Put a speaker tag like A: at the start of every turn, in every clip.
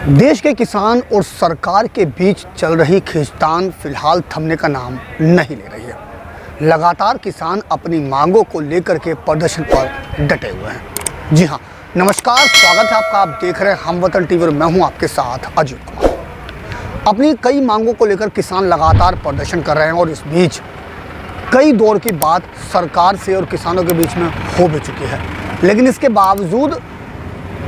A: देश के किसान और सरकार के बीच चल रही खींचतान फिलहाल थमने का नाम नहीं ले रही है। लगातार किसान अपनी मांगों को लेकर के प्रदर्शन पर डटे हुए हैं। जी हाँ, नमस्कार, स्वागत है आपका। आप देख रहे हैं हमवतन टीवी और मैं हूं आपके साथ अजीत कुमार। अपनी कई मांगों को लेकर किसान लगातार प्रदर्शन कर रहे हैं और इस बीच कई दौर की बात सरकार से और किसानों के बीच में हो भी चुकी है, लेकिन इसके बावजूद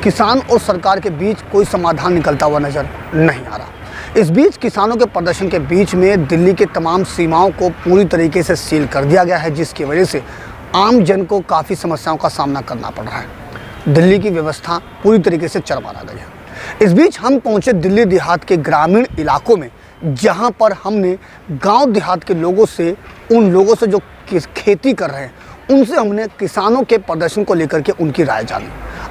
A: किसान और सरकार के बीच कोई समाधान निकलता हुआ नजर नहीं आ रहा। इस बीच किसानों के प्रदर्शन के बीच में दिल्ली के तमाम सीमाओं को पूरी तरीके से सील कर दिया गया है, जिसकी वजह से आम जन को काफ़ी समस्याओं का सामना करना पड़ रहा है। दिल्ली की व्यवस्था पूरी तरीके से चरमरा गई है। इस बीच हम पहुंचे दिल्ली देहात के ग्रामीण इलाकों में, जहां पर हमने गांव देहात के लोगों से, उन लोगों से जो खेती कर रहे हैं, उनसे हमने किसानों के प्रदर्शन को लेकर के उनकी राय जानी।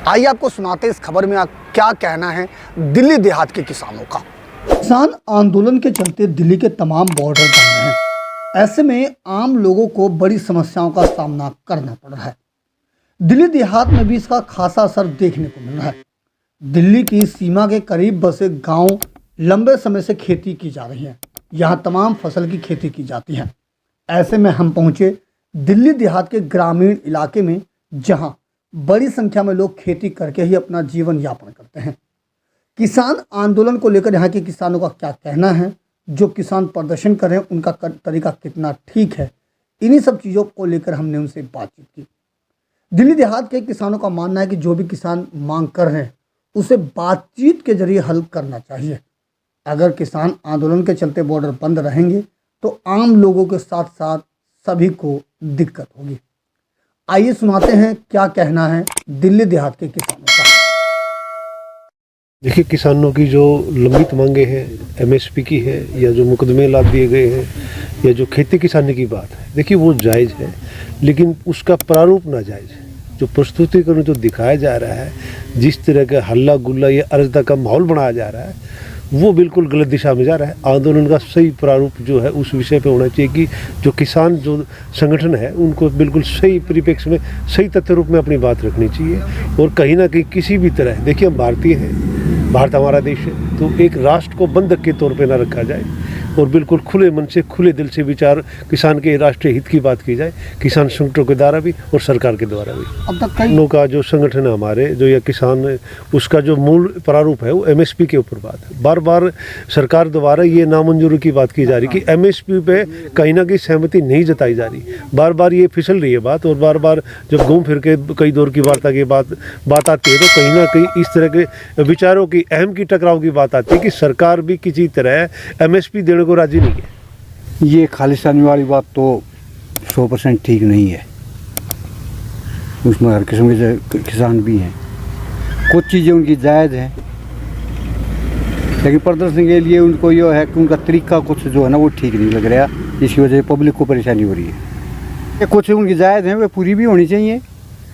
A: आइए आपको सुनाते इस खबर में क्या कहना है दिल्ली देहात के किसानों का। किसान आंदोलन के चलते दिल्ली के तमाम बॉर्डर बंद हैं। ऐसे में आम लोगों को बड़ी समस्याओं का सामना करना पड़ रहा है। दिल्ली देहात में भी इसका खासा असर देखने को मिल रहा है। दिल्ली की सीमा के करीब बसे गांव लंबे समय से खेती की जा रही है। यहाँ तमाम फसल की खेती की जाती है। ऐसे में हम पहुँचे दिल्ली देहात के ग्रामीण इलाके में, जहाँ बड़ी संख्या में लोग खेती करके ही अपना जीवन यापन करते हैं। किसान आंदोलन को लेकर यहाँ के किसानों का क्या कहना है, जो किसान प्रदर्शन कर रहे हैं उनका तरीका कितना ठीक है, इन्हीं सब चीज़ों को लेकर हमने उनसे बातचीत की। दिल्ली देहात के किसानों का मानना है कि जो भी किसान मांग कर रहे हैं उसे बातचीत के जरिए हल करना चाहिए। अगर किसान आंदोलन के चलते बॉर्डर बंद रहेंगे तो आम लोगों के साथ साथ सभी को दिक्कत होगी। आइए सुनाते हैं क्या कहना है दिल्ली देहात के किसानों का।
B: देखिए, किसानों की जो लंबित मांगे हैं, एमएसपी की है, या जो मुकदमे ला दिए गए हैं, या जो खेती किसानी की बात है, देखिए वो जायज़ है, लेकिन उसका प्रारूप नाजायज़ है। जो प्रस्तुतिकरण जो दिखाया जा रहा है, जिस तरह का हल्ला गुल्ला या अराजकता का माहौल बनाया जा रहा है, वो बिल्कुल गलत दिशा में जा रहा है। आंदोलन का सही प्रारूप जो है उस विषय पे होना चाहिए कि जो किसान जो संगठन है उनको बिल्कुल सही परिप्रेक्ष्य में, सही तथ्य रूप में अपनी बात रखनी चाहिए। और कहीं ना कहीं किसी भी तरह, देखिए हम भारतीय हैं, भारत हमारा देश है, तो एक राष्ट्र को बंधक के तौर पे ना रखा जाए और बिल्कुल खुले मन से, खुले दिल से विचार किसान के राष्ट्रीय हित की बात की जाए, किसान संगठनों के द्वारा भी और सरकार के द्वारा भी। अब तक कई का जो संगठन है हमारे, जो या किसान है, उसका जो मूल प्रारूप है वो एमएसपी के ऊपर बात है। बार बार सरकार द्वारा ये नामंजूरी की बात की जा रही कि एमएसपी पे कहीं ना कहीं सहमति नहीं जताई जा रही। बार बार ये फिसल रही है बात, और बार बार जब घूम फिर के कई दौर की वार्ता की बात आती है, तो कहीं ना कहीं इस तरह के विचारों की, अहम की टकराव की बात आती है कि सरकार भी किसी तरह एमएसपी देने को राजी नहीं है।
C: ये खालिस्तानी वाली बात तो 100% ठीक नहीं है। उसमें हर किस्म के किसान भी हैं, कुछ चीज़ें उनकी जायज़ हैं, लेकिन प्रदर्शन के लिए उनको ये है कि उनका तरीका कुछ जो है ना वो ठीक नहीं लग रहा, जिसकी वजह से पब्लिक को परेशानी हो रही है। कुछ उनकी जायज़ हैं, वे पूरी भी होनी चाहिए।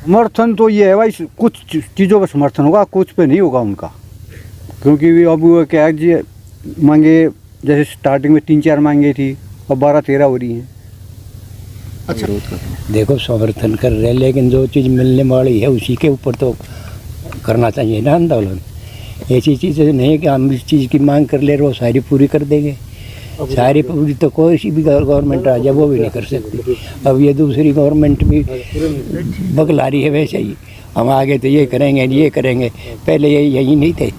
C: समर्थन तो ये है भाई, कुछ चीज़ों पर समर्थन होगा, कुछ पे नहीं होगा उनका, क्योंकि अब वो क्या है जी, मांगे जैसे स्टार्टिंग में 3-4 मांगे थी, अब 12-13 हो रही हैं।
A: अच्छा,
D: देखो समर्थन कर रहे हैं, लेकिन जो चीज़ मिलने वाली है उसी के ऊपर तो करना चाहिए ना आंदोलन। ऐसी चीज़ें नहीं है कि हम इस चीज़ की मांग कर ले रहे हो सारी पूरी कर देंगे। सारी पूरी तो कोई सी भी गवर्नमेंट आ जाए वो भी नहीं कर सकती। अब ये दूसरी गवर्नमेंट भी बगला रही है वैसे ही, हम आगे तो ये करेंगे ये करेंगे, पहले यही नहीं थे,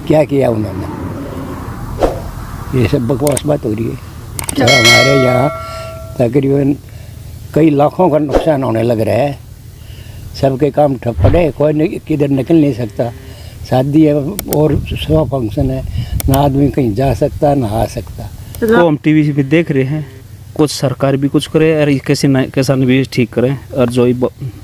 D: क्या किया उन्होंने? ये सब बकवास बात हो रही है। तो हमारे यहाँ तकरीबन कई लाखों का नुकसान होने लग रहा है। सबके काम ठप पड़े, कोई किधर निकल नहीं सकता। शादी है और 100 फंक्शन है, ना आदमी कहीं जा सकता ना आ सकता।
E: वो हम टीवी पे देख रहे हैं, कुछ सरकार भी कुछ करे और किसान भी ठीक करें, और जो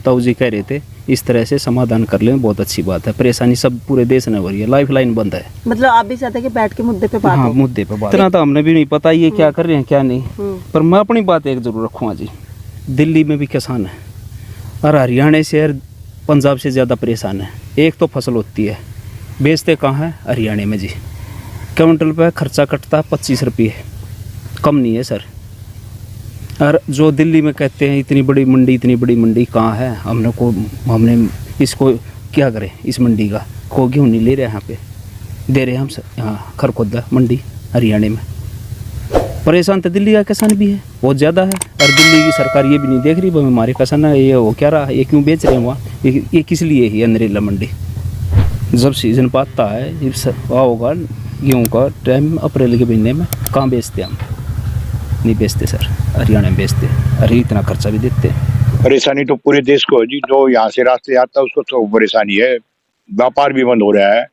E: ताऊ जी कह रहे थे इस तरह से समाधान कर लें, बहुत अच्छी बात है। परेशानी सब पूरे देश में हो रही है, लाइफ लाइन बंद है।
F: मतलब आप भी चाहते हैं कि बैठ के मुद्दे पे बात हो?
E: मुद्दे पे बात। इतना तो हमने भी नहीं पता ये क्या कर रहे हैं क्या नहीं, पर मैं अपनी बात एक जरूर रखूँगा जी, दिल्ली में भी किसान है और हरियाणा से और पंजाब से ज़्यादा परेशान है। एक तो फसल होती है, बेचते कहाँ है? हरियाणा में जी। क्विंटल पे खर्चा कटता 25 रुपये, कम नहीं है सर। और जो दिल्ली में कहते हैं इतनी बड़ी मंडी कहाँ है? हमने इसको क्या करें? इस मंडी का को क्यों नहीं ले रहे यहाँ पे? दे रहे हैं हम यहाँ खरखोदा मंडी हरियाणा में। परेशान तो दिल्ली का किसान भी है, बहुत ज़्यादा है, और दिल्ली की सरकार ये भी नहीं देख रही भाई हमारे किसान ये हो क्या रहा है, ये क्यों बेच रहे हैं वहाँ, ये किस लिए ही नरेला मंडी। जब सीजन पाता है होगा गेहूँ का टाइम अप्रैल के महीने में, कहाँ बेचते हम, नहीं बेचते सर, हरियाणा में बेचते, अरे इतना खर्चा भी देते हैं।
G: परेशानी तो पूरे देश को है जी, जो यहाँ से रास्ते आता है उसको तो परेशानी है, व्यापार भी बंद हो रहा है,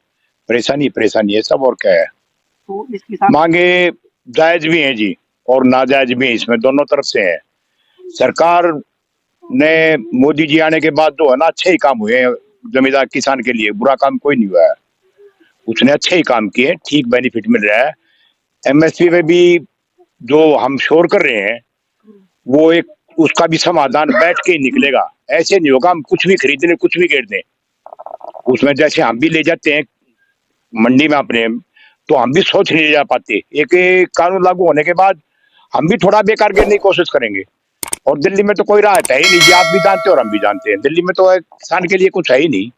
G: परेशानी है सब, और क्या है।
F: तो इसके साथ
G: मांगे जायज भी हैं जी और नाजायज भी हैं, इसमें दोनों तरफ से है। सरकार ने मोदी जी आने के बाद जो है ना अच्छे ही काम हुए हैं जमींदार किसान के लिए, बुरा काम कोई नहीं हुआ है, उसने अच्छे ही काम किए, ठीक बेनिफिट मिल रहा है। एमएसपी में भी जो हम शोर कर रहे हैं वो एक उसका भी समाधान बैठ के ही निकलेगा, ऐसे नहीं होगा हम कुछ भी खरीद लें कुछ भी गिर दें। उसमें जैसे हम भी ले जाते हैं मंडी में अपने, तो हम भी सोच नहीं ले जा पाते, एक कानून लागू होने के बाद हम भी थोड़ा बेकार गिरने की कोशिश करेंगे। और दिल्ली में तो कोई राहत है ही नहीं जी, आप भी जानते हो और हम भी जानते हैं, दिल्ली में तो किसान के लिए कुछ है ही नहीं।